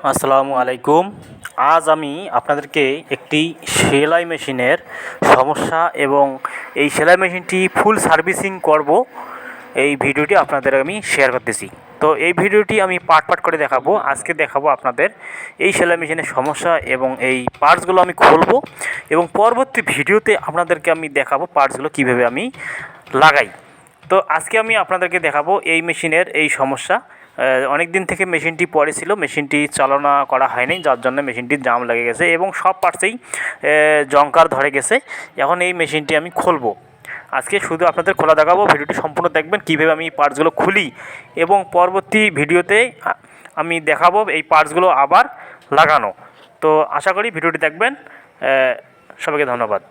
আসসালামু আলাইকুম। আজ আমি আপনাদেরকে একটি সেলাই মেশিনের সমস্যা এবং এই সেলাই মেশিনটি ফুল সার্ভিসিং করব, এই ভিডিওটি আপনাদের আমি শেয়ার করতেছি। তো এই ভিডিওটি আমি পার্ট করে দেখাবো। আজকে দেখাবো আপনাদের এই সেলাই মেশিনের সমস্যা এবং এই পার্টসগুলো আমি খুলবো এবং পরবর্তী ভিডিওতে আপনাদেরকে আমি দেখাবো পার্টসগুলো কীভাবে আমি লাগাই। তো আজকে আমি আপনাদেরকে দেখাবো এই মেশিনের এই সমস্যা। অনেক দিন থেকে মেশিনটি পড়ে ছিল, মেশিনটি চালনা করা হয়নি, যার জন্য মেশিনটির জাম লেগে গেছে এবং সব পার্টসেই জংকার ধরে গেছে। এখন এই মেশিনটি আমি খুলবো। আজকে শুধু আপনাদের খোলা দেখাবো, ভিডিওটি সম্পূর্ণ দেখবেন কীভাবে আমি পার্টসগুলো খুলি এবং পরবর্তী ভিডিওতে আমি দেখাবো এই পার্টসগুলো আবার লাগানো। তো আশা করি ভিডিওটি দেখবেন। সবাইকে ধন্যবাদ।